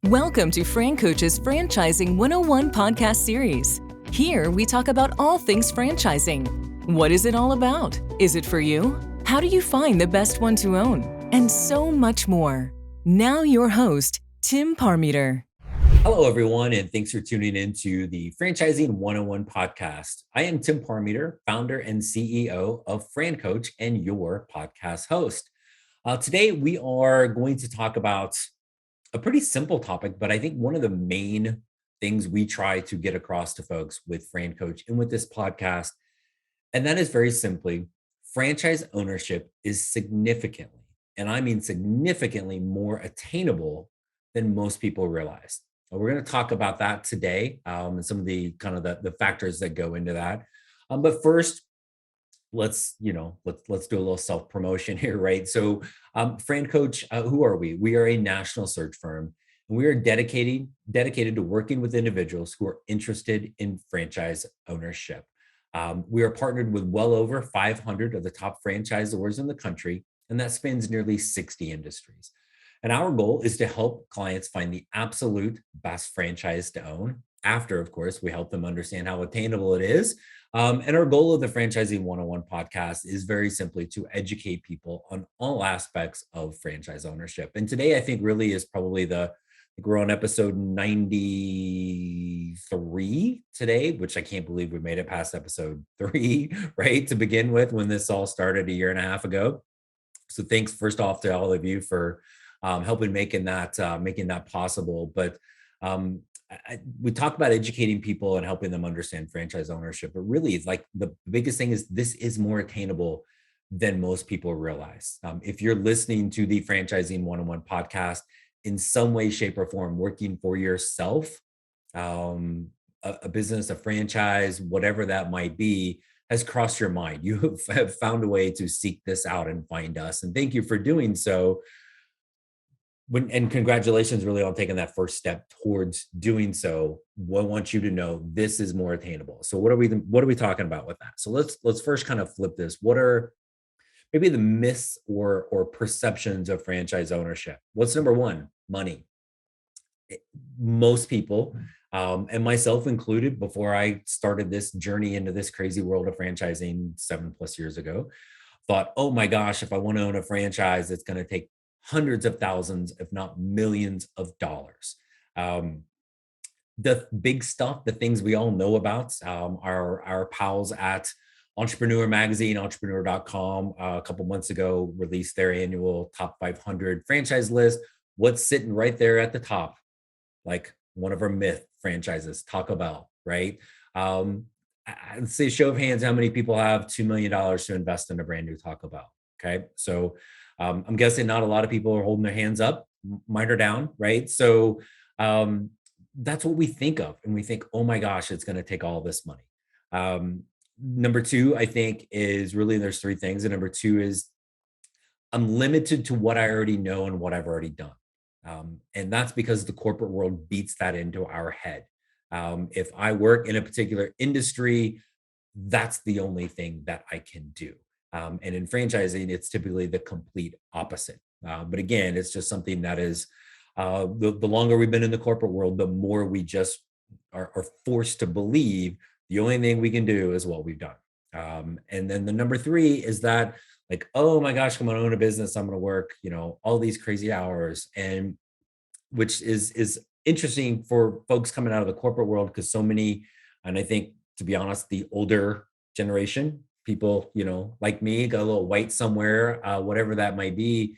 Welcome to FranCoach's Franchising 101 podcast series. Here, we talk about all things franchising. What is it all about? Is it for you? How do you find the best one to own? And so much more. Now your host, Tim Parmeter. Hello, everyone, and thanks for tuning in to the Franchising 101 podcast. I am Tim Parmeter, founder and CEO of FranCoach and your podcast host. Today, we are going to talk about a pretty simple topic, but I think one of the main things we try to get across to folks with FranCoach and with this podcast, and that is very simply, franchise ownership is significantly, and I mean significantly more attainable than most people realize. We're going to talk about that today, and some of the kind of the factors that go into that. But first, let's do a little self promotion here, right? So, FranCoach, who are we? We are a national search firm, and we are dedicated to working with individuals who are interested in franchise ownership. We are partnered with well over 500 of the top franchisors in the country, and that spans nearly 60 industries. And our goal is to help clients find the absolute best franchise to own. After, of course, we help them understand how attainable it is. And our goal of the Franchising 101 podcast is very simply to educate people on all aspects of franchise ownership. And today, I think, really is probably we're on episode 93 today, which I can't believe we made it past episode 3, right? To begin with, when this all started a year and a half ago. So thanks first off to all of you for helping making that possible. But we talk about educating people and helping them understand franchise ownership, but really, it's like the biggest thing is this is more attainable than most people realize. If you're listening to the Franchising 101 podcast in some way, shape, or form, working for yourself, a business, a franchise, whatever that might be, has crossed your mind. You have found a way to seek this out and find us. And thank you for doing so. And congratulations really on taking that first step towards doing so. I want you to know this is more attainable. So what are we talking about with that? So let's first kind of flip this. What are maybe the myths or perceptions of franchise ownership? What's number one? Money. Most people, and myself included, before I started this journey into this crazy world of franchising 7+ years ago, thought, oh my gosh, if I want to own a franchise, it's going to take hundreds of thousands, if not millions of dollars. The big stuff, the things we all know about, our pals at Entrepreneur Magazine, entrepreneur.com, a couple months ago, released their annual top 500 franchise list. What's sitting right there at the top? Like one of our myth franchises, Taco Bell, right? I'd say show of hands, how many people have $2 million to invest in a brand new Taco Bell? Okay. So I'm guessing not a lot of people are holding their hands up, mine are down, right? So that's what we think of. And we think, oh my gosh, it's going to take all this money. Number two, I think, is really, there's 3 things. And number 2 is I'm limited to what I already know and what I've already done. And that's because the corporate world beats that into our head. If I work in a particular industry, that's the only thing that I can do. And in franchising, it's typically the complete opposite. But again, it's just something that is, the longer we've been in the corporate world, the more we just are forced to believe the only thing we can do is what we've done. And then the number 3 is that, like, oh my gosh, I'm going to own a business. I'm going to work, all these crazy hours, and which is interesting for folks coming out of the corporate world, because so many, and I think, to be honest, the older generation, people, like me, got a little white somewhere, whatever that might be,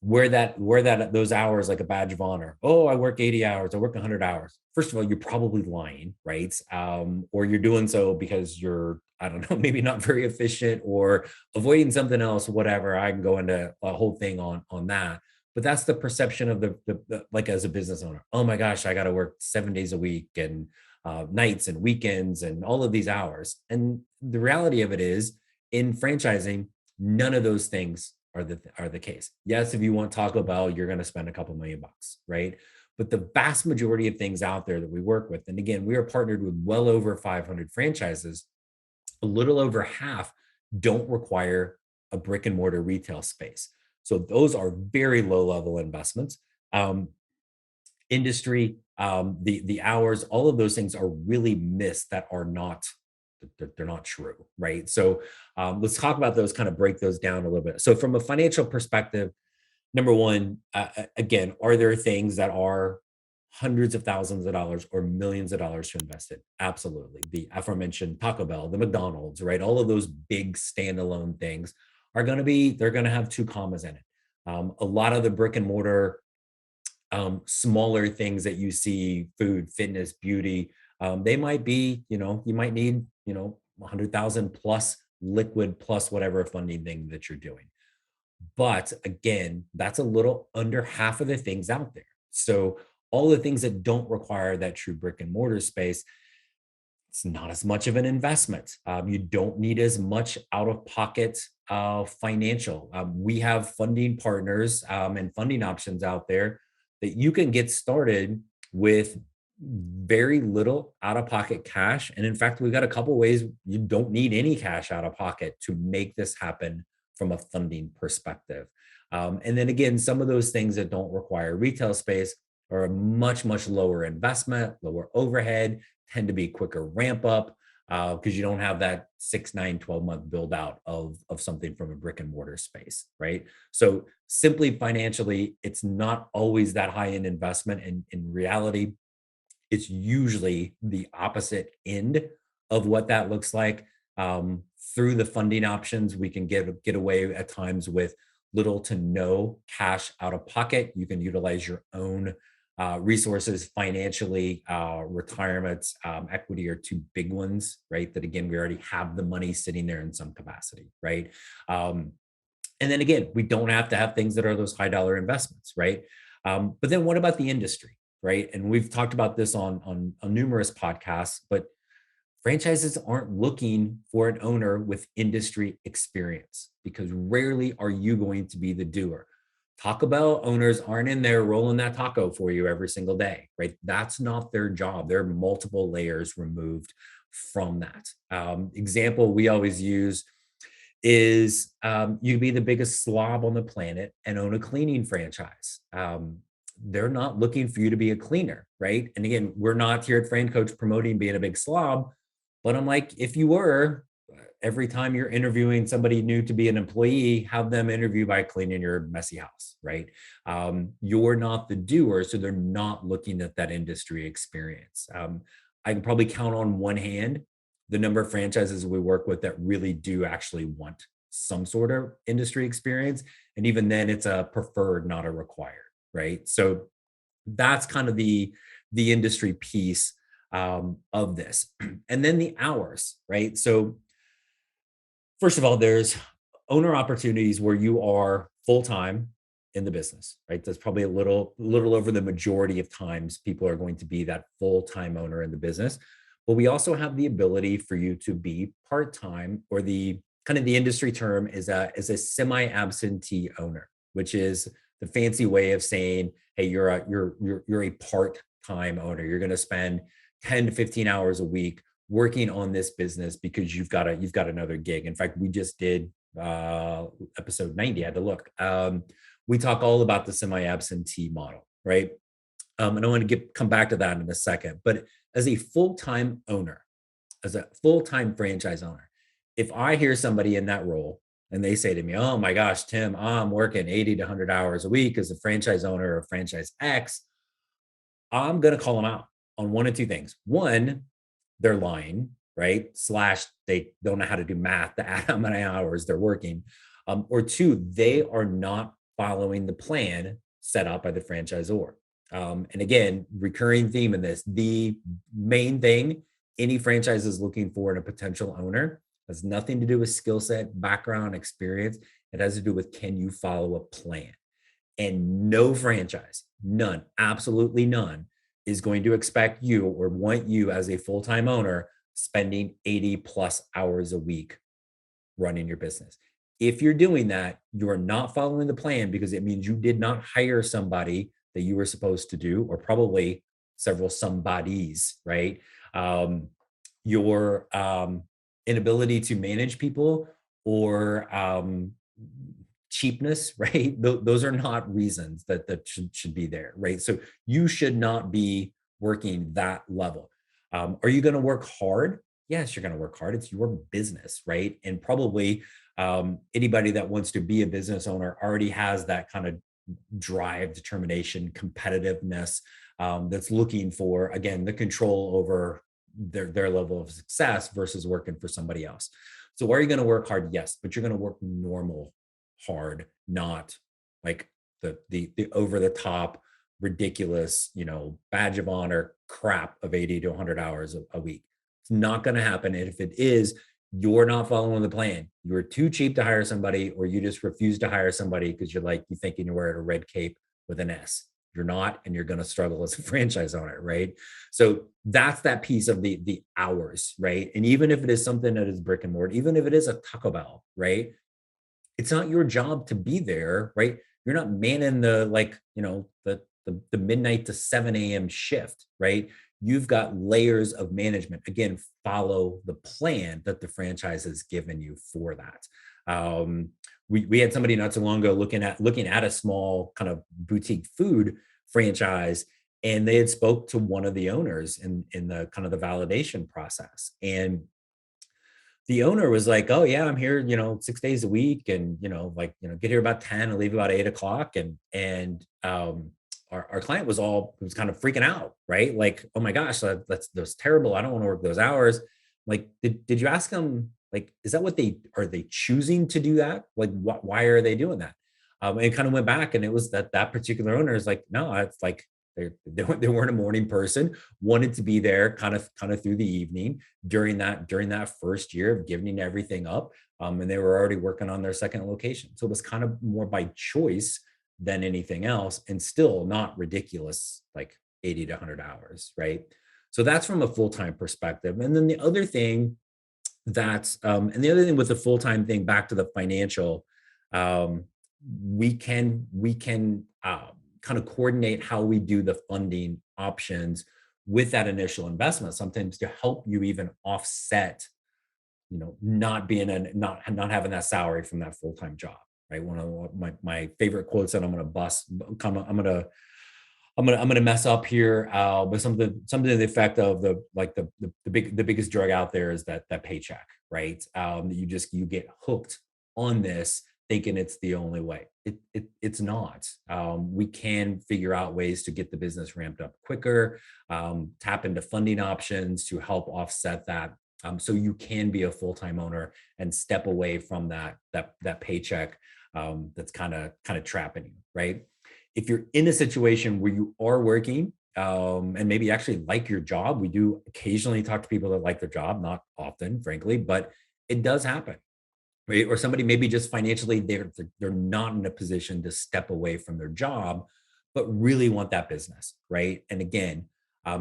wear those hours like a badge of honor. Oh, I work 80 hours, I work 100 hours. First of all, you're probably lying, right? Or you're doing so because you're, I don't know, maybe not very efficient or avoiding something else, whatever. I can go into a whole thing on that. But that's the perception of the like, as a business owner. Oh my gosh, I got to work 7 days a week and nights and weekends and all of these hours. And the reality of it is, in franchising, none of those things are the case. Yes, if you want Taco Bell, you're going to spend a couple $1 million, right? But the vast majority of things out there that we work with, and again, we are partnered with well over 500 franchises, a little over half don't require a brick and mortar retail space. So those are very low level investments. industry, the hours, all of those things are really myths that are not, they're not true, right? So let's talk about those, kind of break those down a little bit. So from a financial perspective, number one, again, are there things that are hundreds of thousands of dollars or millions of dollars to invest in? Absolutely. The aforementioned Taco Bell, the McDonald's, right? All of those big standalone things are going to be, they're going to have two commas in it. A lot of the brick and mortar, smaller things that you see, food, fitness, beauty, they might be, you might need, 100,000 plus liquid plus whatever funding thing that you're doing. But again, that's a little under half of the things out there. So all the things that don't require that true brick and mortar space, it's not as much of an investment. You don't need as much out of pocket financial. We have funding partners and funding options out there that you can get started with very little out of pocket cash. And in fact, we've got a couple ways you don't need any cash out of pocket to make this happen from a funding perspective. And then again, some of those things that don't require retail space are a much, much lower investment, lower overhead, tend to be quicker ramp up because you don't have that 6, 9, 12-month build out of something from a brick and mortar space, right? So simply financially, it's not always that high in investment. And in reality, it's usually the opposite end of what that looks like. Through the funding options, we can get away at times with little to no cash out of pocket. You can utilize your own resources financially. Retirements, equity are two big ones, right? That again, we already have the money sitting there in some capacity, right? And then again, we don't have to have things that are those high dollar investments, right? But then what about the industry, right? And we've talked about this on numerous podcasts, but franchises aren't looking for an owner with industry experience because rarely are you going to be the doer. Taco Bell owners aren't in there rolling that taco for you every single day, right? That's not their job. There are multiple layers removed from that. Example we always use is you be the biggest slob on the planet and own a cleaning franchise. They're not looking for you to be a cleaner, right? And again, we're not here at FranCoach promoting being a big slob, but I'm like, if you were, every time you're interviewing somebody new to be an employee, have them interview by cleaning your messy house, right? You're not the doer, so they're not looking at that industry experience. I can probably count on one hand the number of franchises we work with that really do actually want some sort of industry experience. And even then, it's a preferred, not a required, right? So that's kind of the industry piece of this. And then the hours, right? So first of all, there's owner opportunities where you are full time in the business, right? That's probably a little over the majority of times people are going to be that full time owner in the business. But we also have the ability for you to be part time, or the kind of the industry term is a semi absentee owner, which is the fancy way of saying, hey, you're a part time owner. You're going to spend 10 to 15 hours a week working on this business because you've got another gig. In fact, we just did episode 90. I had to look. We talk all about the semi-absentee model, right? And I want to come back to that in a second. But as a full-time owner, as a full-time franchise owner, if I hear somebody in that role and they say to me, "Oh my gosh, Tim, I'm working 80 to 100 hours a week as a franchise owner of franchise X," I'm going to call them out on one of two things. One, they're lying, right? Slash, they don't know how to do math to add how many hours they're working. Or two, they are not following the plan set out by the franchisor. And again, recurring theme in this, the main thing any franchise is looking for in a potential owner has nothing to do with skill set, background, experience. It has to do with, can you follow a plan? And no franchise, none, absolutely none, is going to expect you or want you as a full-time owner spending 80 plus hours a week running your business. If you're doing that, you are not following the plan because it means you did not hire somebody that you were supposed to do, or probably several somebodies, right? Your inability to manage people, or cheapness, right? Those are not reasons that should be there, right? So you should not be working that level. Are you going to work hard? Yes, you're going to work hard. It's your business, right? And probably anybody that wants to be a business owner already has that kind of drive, determination, competitiveness, that's looking for, again, the control over their level of success versus working for somebody else. So are you going to work hard? Yes, but you're going to work normal hard, not like the over the top, ridiculous, badge of honor crap of 80 to 100 hours a week. It's not going to happen. And if it is, you're not following the plan. You're too cheap to hire somebody, or you just refuse to hire somebody because you thinking you're wearing a red cape with an S. You're not, and you're going to struggle as a franchise owner, right? So that's that piece of the hours, right? And even if it is something that is brick and mortar, even if it is a Taco Bell, right? It's not your job to be there, right? You're not manning the midnight to 7 a.m. shift, right? You've got layers of management. Again, follow the plan that the franchise has given you for that. We had somebody not so long ago looking at a small kind of boutique food franchise, and they had spoke to one of the owners in the kind of the validation process. And the owner was like, "Oh yeah, I'm here, 6 days a week, and get here about 10 and leave about 8 o'clock." And our client was kind of freaking out, right? Like, "Oh my gosh, that's terrible. I don't want to work those hours." Like, did you ask them, like, is that what they choosing to do that? Like, why are they doing that? And it kind of went back, and it was that particular owner is like, "No, it's like they weren't a morning person, wanted to be there kind of through the evening during that first year of giving everything up, and they were already working on their second location. So it was kind of more by choice than anything else, and still not ridiculous, like 80 to 100 hours, right? So that's from a full-time perspective. And then the other thing with the full-time thing, back to the financial, um, we can kind of coordinate how we do the funding options with that initial investment, sometimes to help you even offset, not being not having that salary from that full-time job, right? One of my favorite quotes that I'm going to bust, I'm gonna mess up here, but something to the effect of the biggest drug out there is that paycheck, right? You get hooked on this, thinking it's the only way. It's not. We can figure out ways to get the business ramped up quicker, tap into funding options to help offset that, so you can be a full-time owner and step away from that paycheck, that's kind of trapping you, right? If you're in a situation where you are working, and maybe actually like your job, we do occasionally talk to people that like their job, not often, frankly, but it does happen, right? Or somebody maybe just financially they're not in a position to step away from their job, but really want that business, right? And again,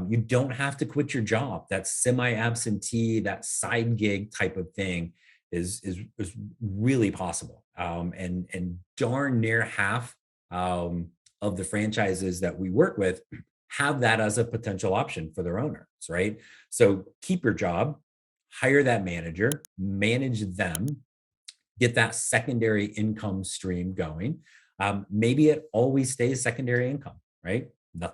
you don't have to quit your job. That semi-absentee, that side gig type of thing is really possible, and darn near half, of the franchises that we work with have that as a potential option for their owners, right? So keep your job, hire that manager, manage them, get that secondary income stream going. Maybe it always stays secondary income, right?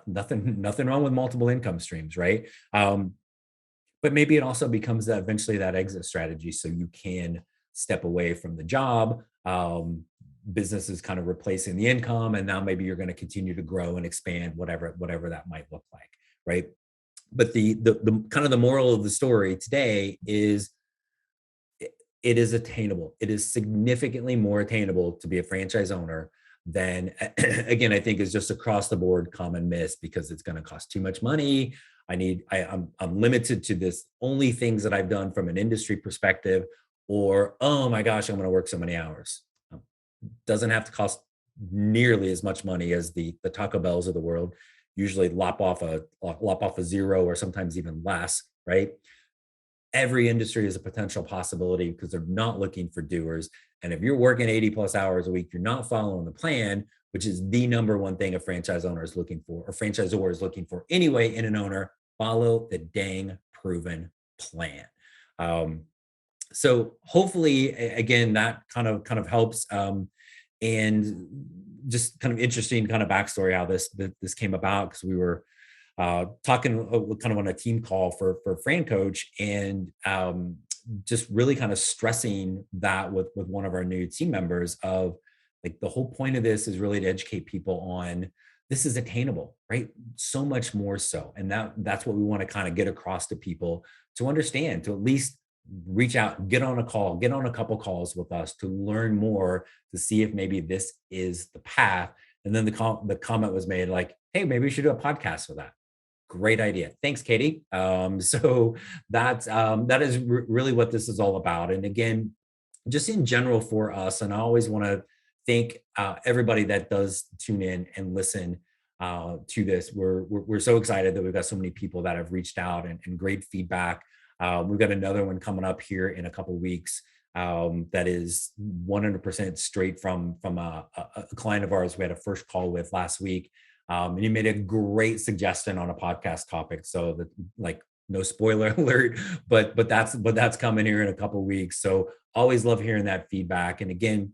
Nothing wrong with multiple income streams, right? But maybe it also becomes eventually that exit strategy, so you can step away from the job. Business is kind of replacing the income, and now maybe you're going to continue to grow and expand, whatever that might look like, right? But the kind of the moral of the story today is it is attainable. It is significantly more attainable to be a franchise owner than, again, I think is just across the board common miss, because it's going to cost too much money. I'm limited to this only things that I've done from an industry perspective, or, oh my gosh, I'm going to work so many hours. Doesn't have to cost nearly as much money as the Taco Bells of the world. Usually lop off a zero, or sometimes even less, right? Every industry is a potential possibility because they're not looking for doers. And if you're working 80 plus hours a week, you're not following the plan, which is the number one thing a franchise owner is looking for, or franchisor is looking for anyway in an owner. Follow the dang proven plan. So hopefully, again, that kind of helps. And just kind of interesting kind of backstory how this came about, because we were talking kind of on a team call for FranCoach, and just really kind of stressing that with one of our new team members of like, the whole point of this is really to educate people on this is attainable, right? So much more so. And that's what we want to kind of get across to people, to understand, to at least reach out, get on a call, get on a couple calls with us to learn more, to see if maybe this is the path. And then the comment was made like, hey, maybe we should do a podcast with that. Great idea. Thanks, Katie. So that is really what this is all about. And again, just in general for us, and I always want to thank everybody that does tune in and listen to this. We're so excited that we've got so many people that have reached out and great feedback. We've got another one coming up here in a couple of weeks that is 100% straight from a client of ours we had a first call with last week. And he made a great suggestion on a podcast topic. So that, like, no spoiler alert, but that's coming here in a couple of weeks. So always love hearing that feedback. And again,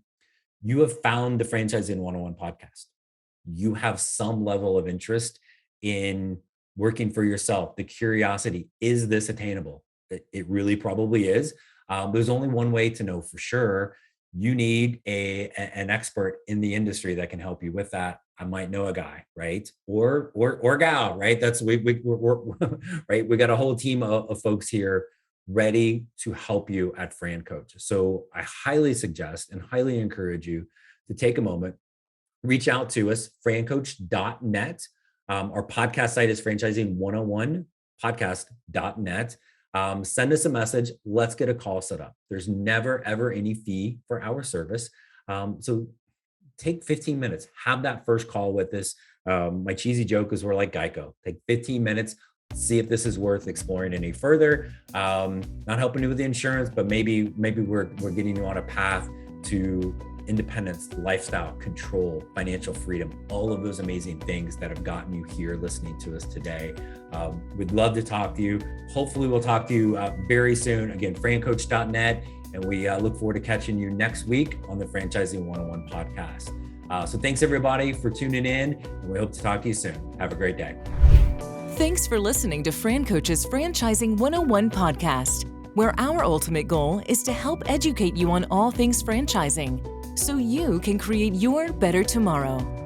you have found the Franchising 101 podcast. You have some level of interest in working for yourself. The curiosity, is this attainable? It really probably is. There's only one way to know for sure. You need an expert in the industry that can help you with that. I might know a guy, right? Or gal, right? We're right. We got a whole team of folks here ready to help you at FranCoach. So I highly suggest and highly encourage you to take a moment, reach out to us, francoach.net. Our podcast site is franchising101podcast.net. Send us a message. Let's get a call set up. There's never, ever any fee for our service. So take 15 minutes, have that first call with us. My cheesy joke is we're like Geico. Take 15 minutes, see if this is worth exploring any further. Not helping you with the insurance, but maybe we're getting you on a path to independence, lifestyle, control, financial freedom, all of those amazing things that have gotten you here listening to us today. We'd love to talk to you. Hopefully we'll talk to you very soon. Again, francoach.net. And we look forward to catching you next week on the Franchising 101 podcast. So thanks everybody for tuning in, and we hope to talk to you soon. Have a great day. Thanks for listening to FranCoach's Franchising 101 podcast, where our ultimate goal is to help educate you on all things franchising, so you can create your better tomorrow.